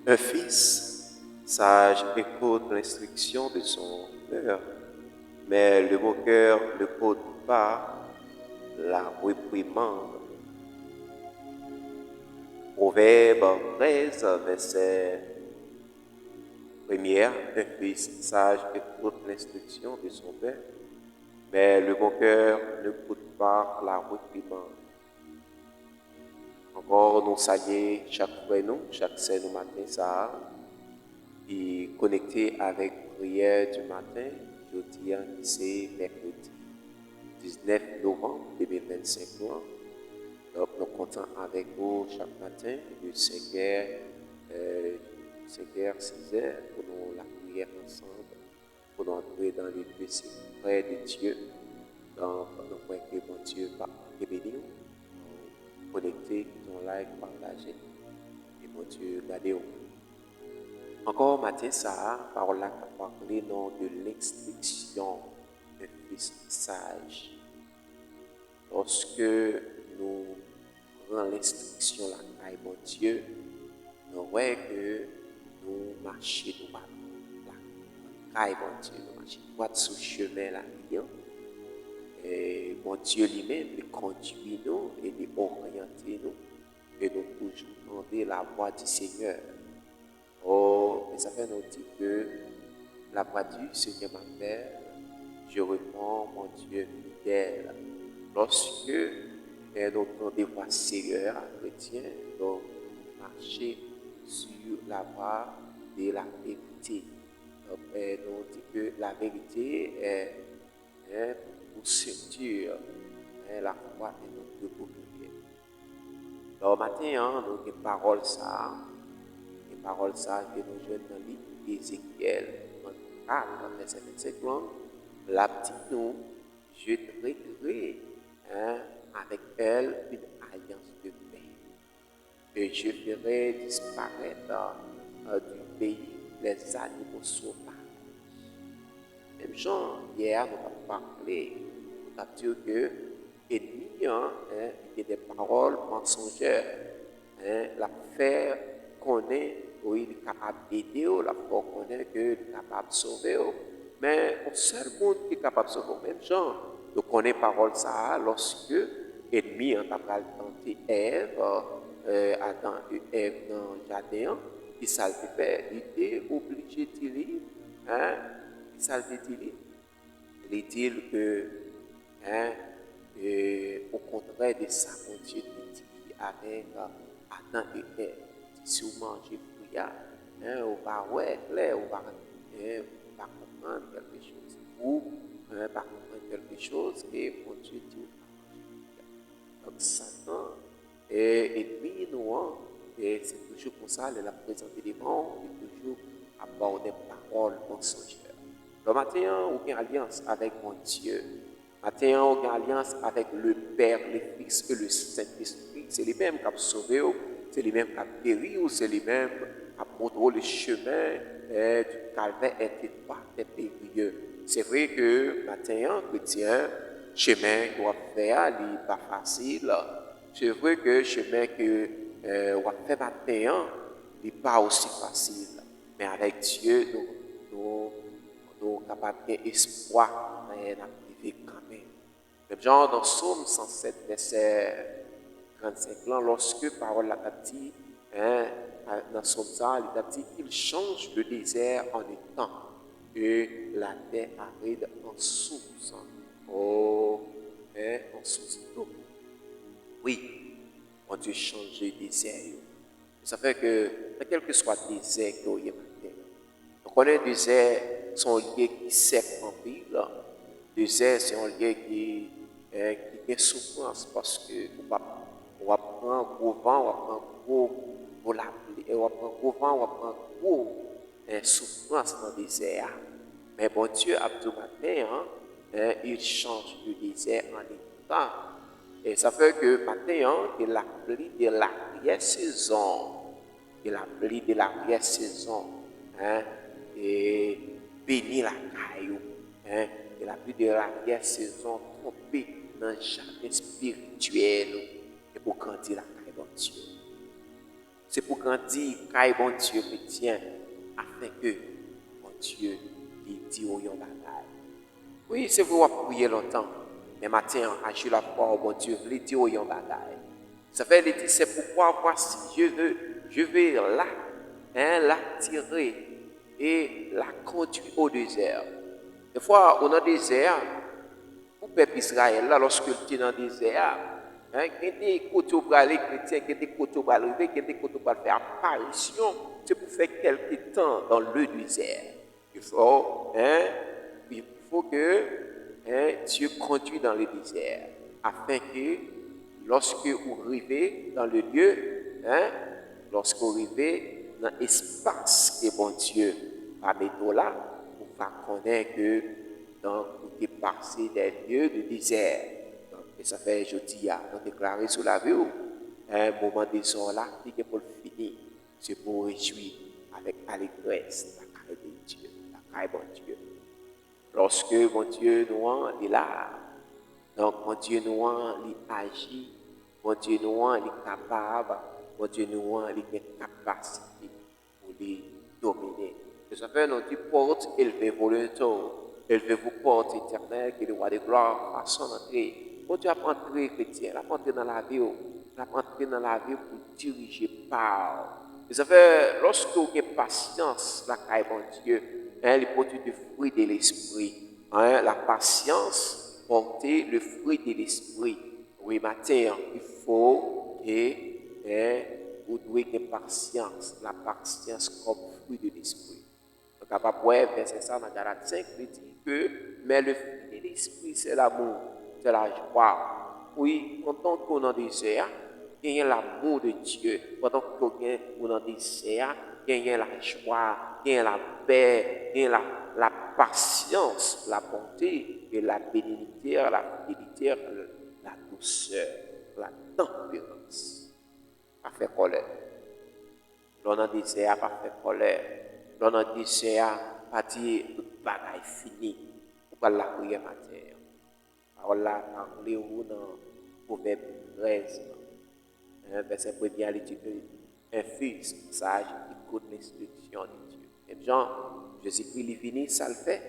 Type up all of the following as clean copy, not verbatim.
Un fils sage écoute l'instruction de son père, mais le moqueur n'écoute pas la réprimande. Proverbe 13, verset 1er. Un fils sage écoute l'instruction de son père, mais le moqueur n'écoute pas la réprimande. Encore nous saluer chaque fois nous, chaque scène matin ça, et connecté avec prière du matin, jeudi c'est mercredi 19 novembre 2025. Donc nous comptons avec vous chaque matin de 5h, 6h pour nous la prière ensemble, pour nous entrer dans les lieux secrets de Dieu. Donc nous croyons que mon Dieu va bénir nous. Connecter ton live, partager. Et mon Dieu, gardez-vous. Encore matin, ça, parole là, parler de l'instruction d'un fils sage. Lorsque nous prenons l'instruction là, mon Dieu, nous voyons que nous marchons, nous marchons, mon Dieu, nous marchons droit sur le chemin là, et mon Dieu lui-même conduit nous et orienter nous, et nous toujours demander la voix du Seigneur. Oh, mais ça fait nous dire que la voix du Seigneur m'appelle, je réponds, mon Dieu fidèle. Lorsque nous entendons des voix sérieuses chrétiens, donc marcher sur la voie de la vérité. Donc, nous dit que la vérité est pour ceinture, la foi est notre bouclier. Donc, matin, nous avons des paroles ça. Paroles ça que nous jouons dans le livre d'Ézéchiel 34, verset 25, la petite nous, je traiterai avec elle une alliance de paix. Et je ferai disparaître du pays les animaux sauvages. Même genre, hier, nous avons parlé, nous avons dit que l'ennemi il y a des paroles mensongères, la faire connaître. Oui, il est capable d'aider, la foi connaît qu'il est capable de sauver. Mais le seul monde qui est capable de sauver, même gens, nous connaissons parole ça lorsque l'ennemi a tenté Ève, Adam et Ève dans le jardin, il s'est fait, il était obligé de dire, il s'est dit, il dit que, au contraire de ça, mon Dieu dit avec Adam et Ève, si vous mangez on va clair, on va comprendre quelque chose. Ou va comprendre quelque chose et mon Dieu dit donc Satan est ennemi nous, et c'est toujours pour ça qu'il a présenté des mots, il est toujours aborder paroles mensongères. Le matin, on a une alliance avec mon Dieu. Le matin, on a une alliance avec le Père, le Fils et le Saint-Esprit. C'est les mêmes qui ont sauvé, c'est les mêmes qui ont guéri, c'est les mêmes qui ont montré le chemin du calvaire est étroit, est périlleux. C'est vrai que matin, chrétien, chemin qu'on va faire n'est pas facile. C'est vrai que le chemin que on va faire matin n'est pas aussi facile. Mais avec Dieu, nous sommes capables d'espoir d'arriver quand même. Même genre dans Psaume 107, verset 35, lorsque parole a dit, dans Psaume ça, il a dit qu'il change le désert en étang et la terre aride en source. Oh, en source d'eau. Oui, mon Dieu change le désert. Ça fait que, quel que soit le désert qu'il y a maintenant, on connaît le désert, son lieu qui sec en ville. Le désert, c'est un lieu qui est souffrance parce que on va prendre gros vent, on va prendre gros la pluie, on va prendre gros vent, on va prendre gros souffrance dans le désert. Mais bon Dieu, à tout matin, il change le désert en état. Et ça fait que maintenant, de la pluie de l'arrière-saison, de la pluie de l'arrière-saison, et bénir la caillou, de la pluie de l'arrière-saison, tromper dans le jardin spirituel, et pour grandir la caille de Dieu. C'est pour grandir, car bon Dieu chrétien, afin que, bon Dieu, il dit au yon bagaille. Oui, c'est vrai, on va prier longtemps, mais matin, agir la foi, bon Dieu, il dit au yon bagaille. Ça fait, il dit, c'est pourquoi, voici, je vais là, l'attirer et la conduire au désert. Des fois, on a des désert, pour le peuple Israël, là, lorsque tu es dans le désert, il y a des côtés où les chrétiens, il y a des côtés où arriver, il y a des côtés où faire apparition, c'est pour faire quelque temps dans le désert. Il faut que Dieu conduise dans le désert, afin que lorsque vous arrivez dans le lieu, lorsque vous arrivez dans l'espace que bon Dieu va mettre là, vous va connaître que dans vous passé des lieux de désert. Donc, et ça fait jeudi à déclarer sur la vie un moment de son là qui est pour le finir. C'est pour réjouir avec allégresse la caille de Dieu, la caille bon Dieu. Lorsque mon Dieu nous est là, donc mon Dieu nous il agit, mon Dieu nous il est capable, mon Dieu nous il est capacité pour les dominer. Et ça fait notre porte élevée pour le temps. Élevez-vous porte éternelle, que le roi de gloire fasse son entrée. Bon Dieu a entré chrétien, a entré dans la vie, a entré dans la vie pour diriger par. Et ça fait, lorsque vous avez patience, la caille bon Dieu, les produits de fruits de l'esprit. La patience, porter le fruit de l'esprit. Oui, matin, il faut que vous devez avoir patience, la patience comme fruit de l'esprit. Donc, à peu près, verset ça dans Galates 5, il dit que, mais le fruit de l'esprit, c'est l'amour, c'est la joie. Oui, pendant qu'on en désert, il y a l'amour de Dieu. Pendant qu'on en désert, il y a la joie, il y a la paix, il y a la patience, la bonté, et la bénignité, la fidélité, la douceur, la tempérance. Pas faire colère. L'on a désert, pas faire colère. L'on a désert, pas dire toute bagaille finie. Pourquoi la prière matin? Parole là, parlez-vous dans Proverbe 13, verset 1er à l'étude. Un fils sage écoute l'instruction de Dieu. Et Jean, Jésus-Christ, il finit, ça le fait.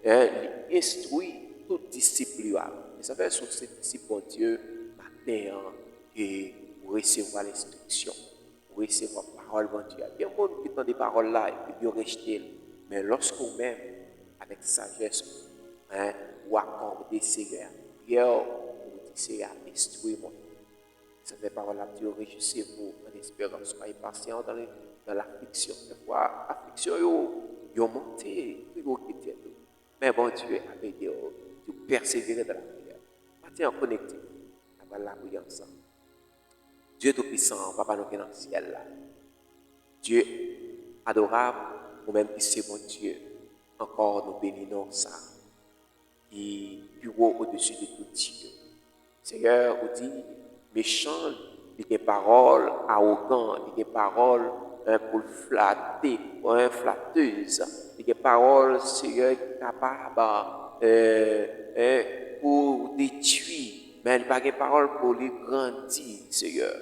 Il instruit toute discipline. Et ça fait sur cette discipline, Dieu, matin, et pour recevoir l'instruction, pour recevoir la parole, bon Dieu. Il y a des gens qui ont des paroles là, et puis ils rejettent. Mais lorsqu'on même, avec sagesse, ou accorder Seigneur, prière, ou dire Seigneur, instruis-moi. Ça fait parole là, Dieu, réjouissez-vous en espérance, soyez patient dans l'affliction. Des fois, l'affliction, ils ont monté, mais bon Dieu a aidé de persévérer dans la prière. Maintenant, connecté, on va la prière ensemble. Dieu Tout-Puissant, Papa, nous sommes dans le ciel là. Dieu adorable, ou même qui c'est mon Dieu, encore nous bénissons ça. Et plus haut au-dessus de tout Dieu. Seigneur, vous dit, méchant, il y a des paroles arrogantes, il y a des paroles pour flatter, flatteuse, il y a des paroles, Seigneur, capables pour détruire, mais il n'y a pas de paroles pour les grandir, Seigneur.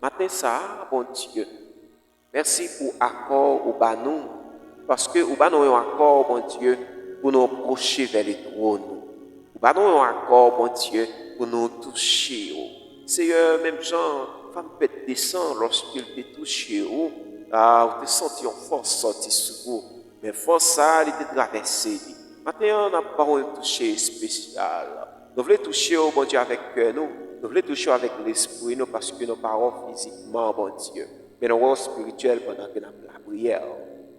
Maintenant, ça, bon Dieu, merci pour l'accord au banou, parce que au banou, un accord, bon Dieu, pour nous approcher vers le trône. Au banou, un accord, bon Dieu, pour nous toucher. Seigneur, même Jean, femme peut descendre lorsqu'il te touche, vous te senti en force sortir sur vous. Mais force, ça, il était traversé. Maintenant, on a pas un toucher spécial. Nous voulons toucher, bon Dieu, avec nous. Nous voulons toucher avec l'esprit, nous, parce que nous parlons physiquement, bon Dieu. Mais nous sommes spirituels pendant que nous avons la prière.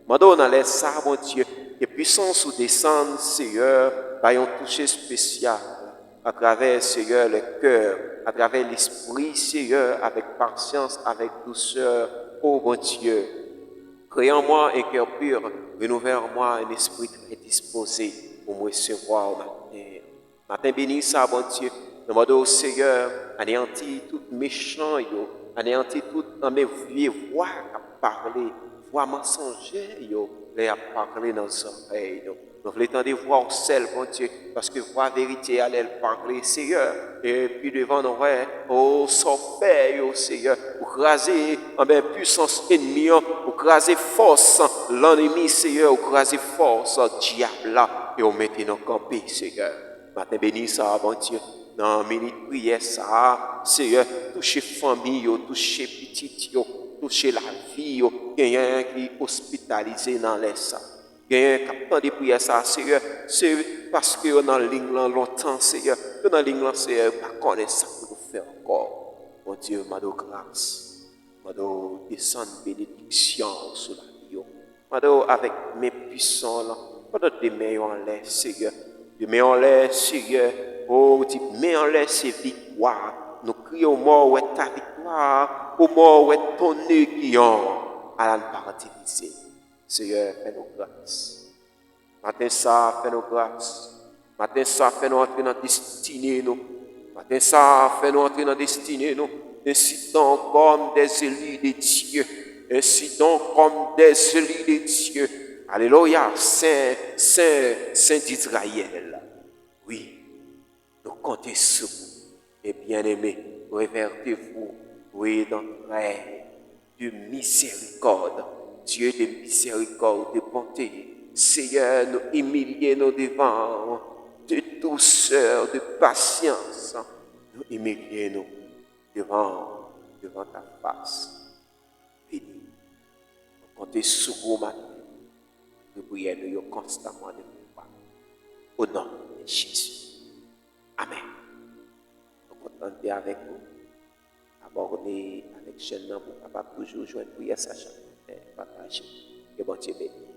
Maintenant, on a laissé ça, bon Dieu, que puissance ou descendre, Seigneur, par un toucher spécial, à travers, Seigneur, le cœur, à travers l'esprit, Seigneur, avec patience, avec douceur, oh bon Dieu. Crée en moi un cœur pur, renouvelle en moi un esprit très disposé pour me recevoir au matin. Matin béni, ça, bon Dieu. Nous demandons au Seigneur, anéantir tout méchant, anéantir tout dans mes vieux voix à parler, voix mensongères, les à parler dans nos oreilles. Nous Nous voulons tendre voir celle, bon Dieu, parce que voix vérité à elle parler, Seigneur. Et puis devant nous, oh, sans faire, oh Seigneur, pour craser puissance ennemie, pour craser force l'ennemi, Seigneur, pour craser force diable là, et on mette nos campés, Seigneur. Matin béni ça, bon Dieu, dans la minute prière, ça, Seigneur, toucher famille, toucher petit, toucher la vie, quelqu'un qui est hospitalisé dans les ça. Quelqu'un qui a tant de prières, ça, Seigneur, c'est parce que on a ligne longtemps, Seigneur, que dans ligne, Seigneur, pas connaître ça pour nous faire encore. Mon Dieu, m'a donné grâce, m'a donné descendre bénédiction sur la vie, m'a donné avec mes puissants, m'a donné des mains en l'air, Seigneur, des mains en l'air, Seigneur, oh, dis, mets en l'air ces victoires, nous crions au mort, où est ta victoire, au mort, où est ton aiguillon, à la partie ici. Seigneur, fais-nous grâce. Matin ça, fais-nous grâce. Matin ça, fais-nous entrer dans la destinée, nous. Matin ça, fais-nous entrer dans la destinée, nous. Ainsi donc comme des élus de Dieu. Ainsi donc comme des élus de Dieu. Alléluia, Saint d'Israël. Oui, nous comptons sur vous. Et bien-aimés, révertez-vous. Oui, dans le règne de miséricorde. Dieu de miséricorde, de bonté. Seigneur, nous humilier nous devant, de douceur, de patience. Nous humilier nous devant ta face. Béni. Nous comptons sur vous maintenant. Nous prions nous constamment de vous. Au nom de Jésus. Amen. Nous comptons avec vous. Abordez avec chaîne pour capable toujours joindre prière sachant partager. Que bon Dieu bénisse.